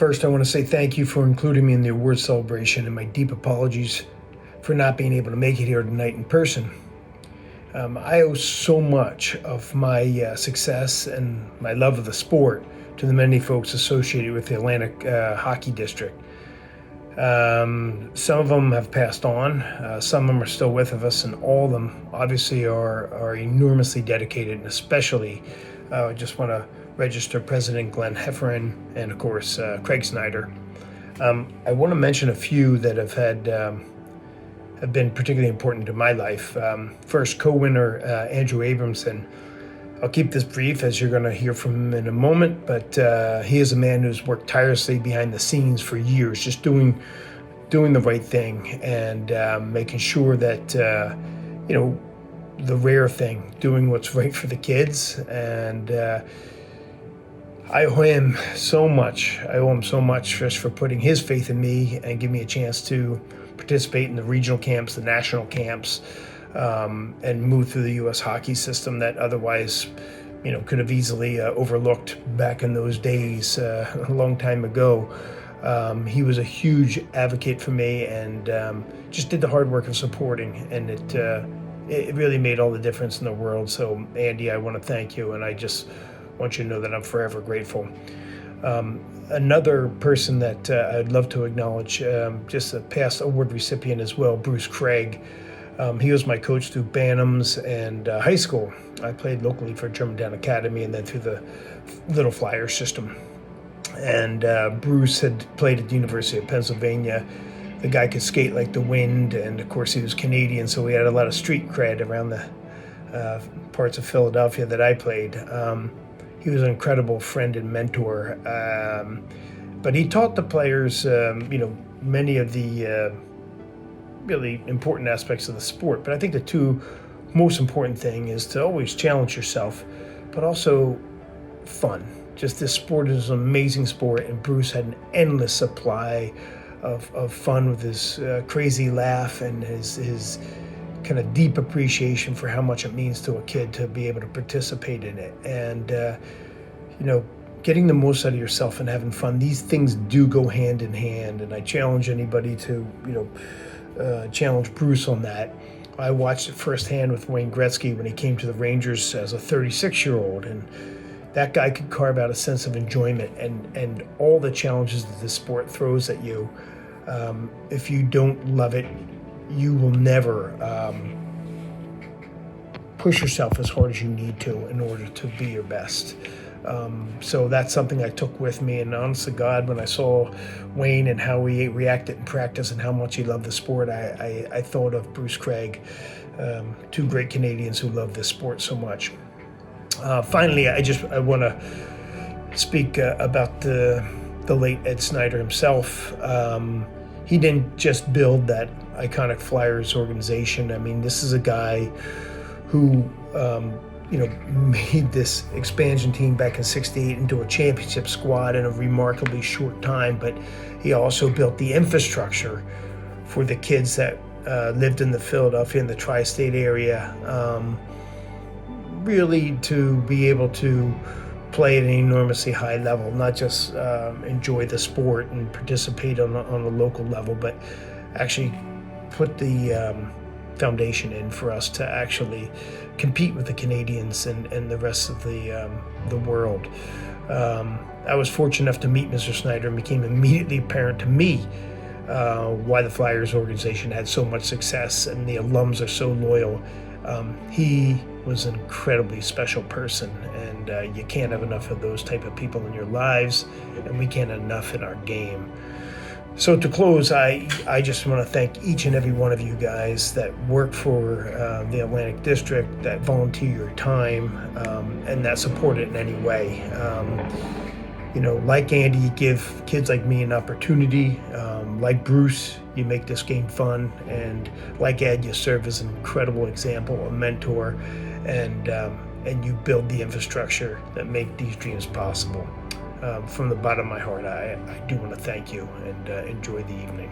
First, I want to say thank you for including me in the awards celebration and my deep apologies for not being able to make it here tonight in person. I owe so much of my success and my love of the sport to the many folks associated with the Atlantic Hockey District. Some of them have passed on, some of them are still with us, and all of them obviously are enormously dedicated, and especially I just want to register President Glenn Heffernan and of course Craig Snider. I want to mention a few that have been particularly important to my life. First, co-winner Andrew Abramson. I'll keep this brief as you're going to hear from him in a moment, but he is a man who's worked tirelessly behind the scenes for years, just doing the right thing and making sure that, the rare thing, doing what's right for the kids. And I owe him so much. I owe him so much just for putting his faith in me and giving me a chance to participate in the regional camps, the national camps, and move through the U.S. hockey system that otherwise, could have easily overlooked back in those days a long time ago. He was a huge advocate for me and just did the hard work of supporting, and it really made all the difference in the world. So, Andy, I want to thank you, and I just want you to know that I'm forever grateful. Another person that I'd love to acknowledge, just a past award recipient as well, Bruce Craig. He was my coach through Bantams and high school. I played locally for Germantown Academy and then through the Little Flyer system. And Bruce had played at the University of Pennsylvania. The guy could skate like the wind, and of course he was Canadian, so we had a lot of street cred around the parts of Philadelphia that I played. He was an incredible friend and mentor, but he taught the players, many of the really important aspects of the sport. But I think the two most important thing is to always challenge yourself, but also fun. Just this sport is an amazing sport, and Bruce had an endless supply of fun with his crazy laugh and his kind of deep appreciation for how much it means to a kid to be able to participate in it. And, getting the most out of yourself and having fun, these things do go hand in hand. And I challenge anybody to, challenge Bruce on that. I watched it firsthand with Wayne Gretzky when he came to the Rangers as a 36-year-old. And that guy could carve out a sense of enjoyment and all the challenges that this sport throws at you. If you don't love it, you will never push yourself as hard as you need to in order to be your best. So that's something I took with me. And honest to God, when I saw Wayne and how he reacted in practice and how much he loved the sport, I thought of Bruce Craig, two great Canadians who love this sport so much. Finally, I want to speak about the late Ed Snider himself. He didn't just build that iconic Flyers organization. I mean, this is a guy who, made this expansion team back in '68 into a championship squad in a remarkably short time. But he also built the infrastructure for the kids that lived in the Philadelphia and the tri-state area, really to be able to play at an enormously high level, not just enjoy the sport and participate on a local level, but actually put the foundation in for us to actually compete with the Canadians and the rest of the world. I was fortunate enough to meet Mr. Snider, and became immediately apparent to me why the Flyers organization had so much success and the alums are so loyal. He was an incredibly special person, and you can't have enough of those type of people in your lives, and we can't have enough in our game. So to close, I just want to thank each and every one of you guys that work for the Atlantic District, that volunteer your time, and that support it in any way. Like Andy, you give kids like me an opportunity. Like Bruce, you make this game fun. And like Ed, you serve as an incredible example, a mentor, and you build the infrastructure that make these dreams possible. From the bottom of my heart, I do want to thank you, and enjoy the evening.